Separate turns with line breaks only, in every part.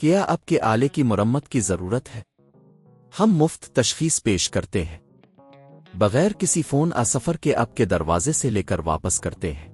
کیا آپ کے آلے کی مرمت کی ضرورت ہے؟ ہم مفت تشخیص پیش کرتے ہیں، بغیر کسی فون سفر کے آپ کے دروازے سے لے کر واپس کرتے ہیں۔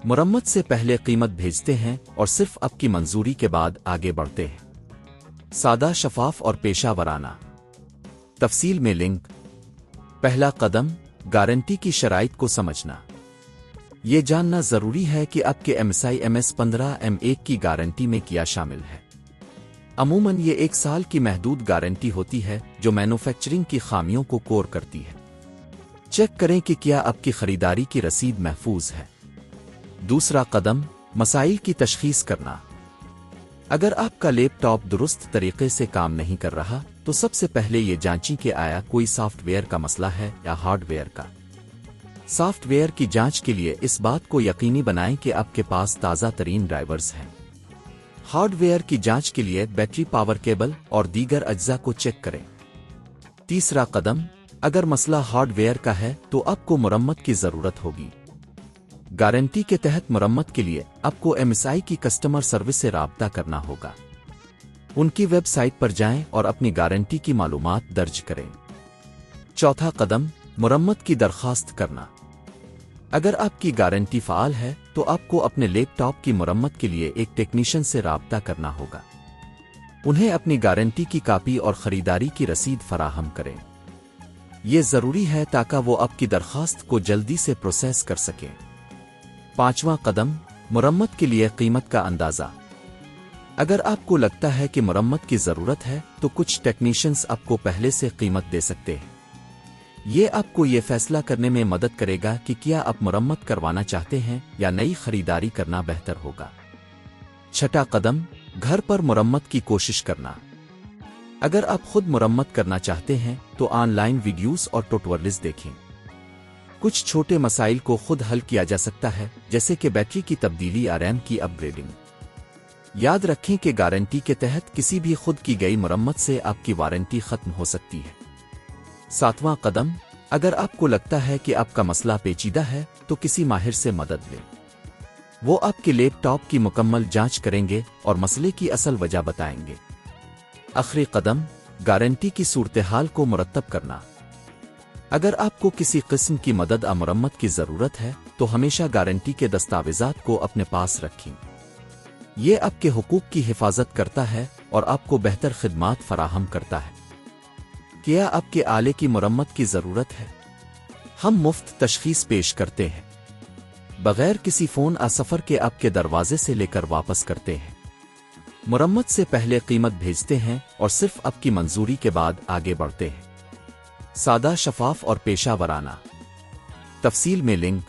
مرمت سے پہلے قیمت بھیجتے ہیں اور صرف آپ کی منظوری کے بعد آگے بڑھتے ہیں۔ سادہ، شفاف اور پیشہ ورانہ۔ تفصیل میں لنک۔ پہلا قدم، گارنٹی کی شرائط کو سمجھنا۔ یہ جاننا ضروری ہے کہ آپ کے Msi Ms15M1 کی گارنٹی میں کیا شامل ہے۔ عموماً یہ 1 سال کی محدود گارنٹی ہوتی ہے جو مینوفیکچرنگ کی خامیوں کو کور کرتی ہے۔ چیک کریں کہ کیا آپ کی خریداری کی رسید محفوظ ہے۔ دوسرا قدم، مسائل کی تشخیص کرنا۔ اگر آپ کا لیپ ٹاپ درست طریقے سے کام نہیں کر رہا تو سب سے پہلے یہ جانچیں کہ آیا کوئی سافٹ ویئر کا مسئلہ ہے یا ہارڈ ویئر کا۔ سافٹ ویئر کی جانچ کے لیے اس بات کو یقینی بنائیں کہ آپ کے پاس تازہ ترین ڈرائیورز ہیں۔ ہارڈ ویئر کی جانچ کے لیے بیٹری، پاور کیبل اور دیگر اجزاء کو چیک کریں۔ تیسرا قدم، اگر مسئلہ ہارڈ ویئر کا ہے تو آپ کو مرمت کی ضرورت ہوگی۔ گارنٹی کے تحت مرمت کے لیے آپ کو Msi کی کسٹمر سروس سے رابطہ کرنا ہوگا۔ ان کی ویب سائٹ پر جائیں اور اپنی گارنٹی کی معلومات درج کریں۔ چوتھا قدم، مرمت کی درخواست کرنا۔ اگر آپ کی گارنٹی فعال ہے تو آپ کو اپنے لیپ ٹاپ کی مرمت کے لیے ایک ٹیکنیشین سے رابطہ کرنا ہوگا۔ انہیں اپنی گارنٹی کی کاپی اور خریداری کی رسید فراہم کریں۔ یہ ضروری ہے تاکہ وہ آپ کی درخواست کو جلدی سے پروسیس کر سکیں۔ پانچواں قدم، مرمت کے لیے قیمت کا اندازہ۔ اگر آپ کو لگتا ہے کہ مرمت کی ضرورت ہے تو کچھ ٹیکنیشینز آپ کو پہلے سے قیمت دے سکتے ہیں۔ یہ آپ کو یہ فیصلہ کرنے میں مدد کرے گا کہ کیا آپ مرمت کروانا چاہتے ہیں یا نئی خریداری کرنا بہتر ہوگا۔ چھٹا قدم، گھر پر مرمت کی کوشش کرنا۔ اگر آپ خود مرمت کرنا چاہتے ہیں تو آن لائن ویڈیوز اور ٹیوٹوریلز دیکھیں۔ کچھ چھوٹے مسائل کو خود حل کیا جا سکتا ہے، جیسے کہ بیٹری کی تبدیلی یا ریم کی اپ گریڈنگ۔ یاد رکھیں کہ گارنٹی کے تحت کسی بھی خود کی گئی مرمت سے آپ کی وارنٹی ختم ہو سکتی ہے۔ ساتواں قدم، اگر آپ کو لگتا ہے کہ آپ کا مسئلہ پیچیدہ ہے تو کسی ماہر سے مدد لیں۔ وہ آپ کے لیپ ٹاپ کی مکمل جانچ کریں گے اور مسئلے کی اصل وجہ بتائیں گے۔ آخری قدم، گارنٹی کی صورتحال کو مرتب کرنا۔ اگر آپ کو کسی قسم کی مدد یا مرمت کی ضرورت ہے تو ہمیشہ گارنٹی کے دستاویزات کو اپنے پاس رکھیں۔ یہ آپ کے حقوق کی حفاظت کرتا ہے اور آپ کو بہتر خدمات فراہم کرتا ہے۔ کیا آپ کے آلے کی مرمت کی ضرورت ہے؟ ہم مفت تشخیص پیش کرتے ہیں، بغیر کسی فون سفر کے آپ کے دروازے سے لے کر واپس کرتے ہیں۔ مرمت سے پہلے قیمت بھیجتے ہیں اور صرف آپ کی منظوری کے بعد آگے بڑھتے ہیں۔ سادہ، شفاف اور پیشہ ورانہ۔ تفصیل میں لنک۔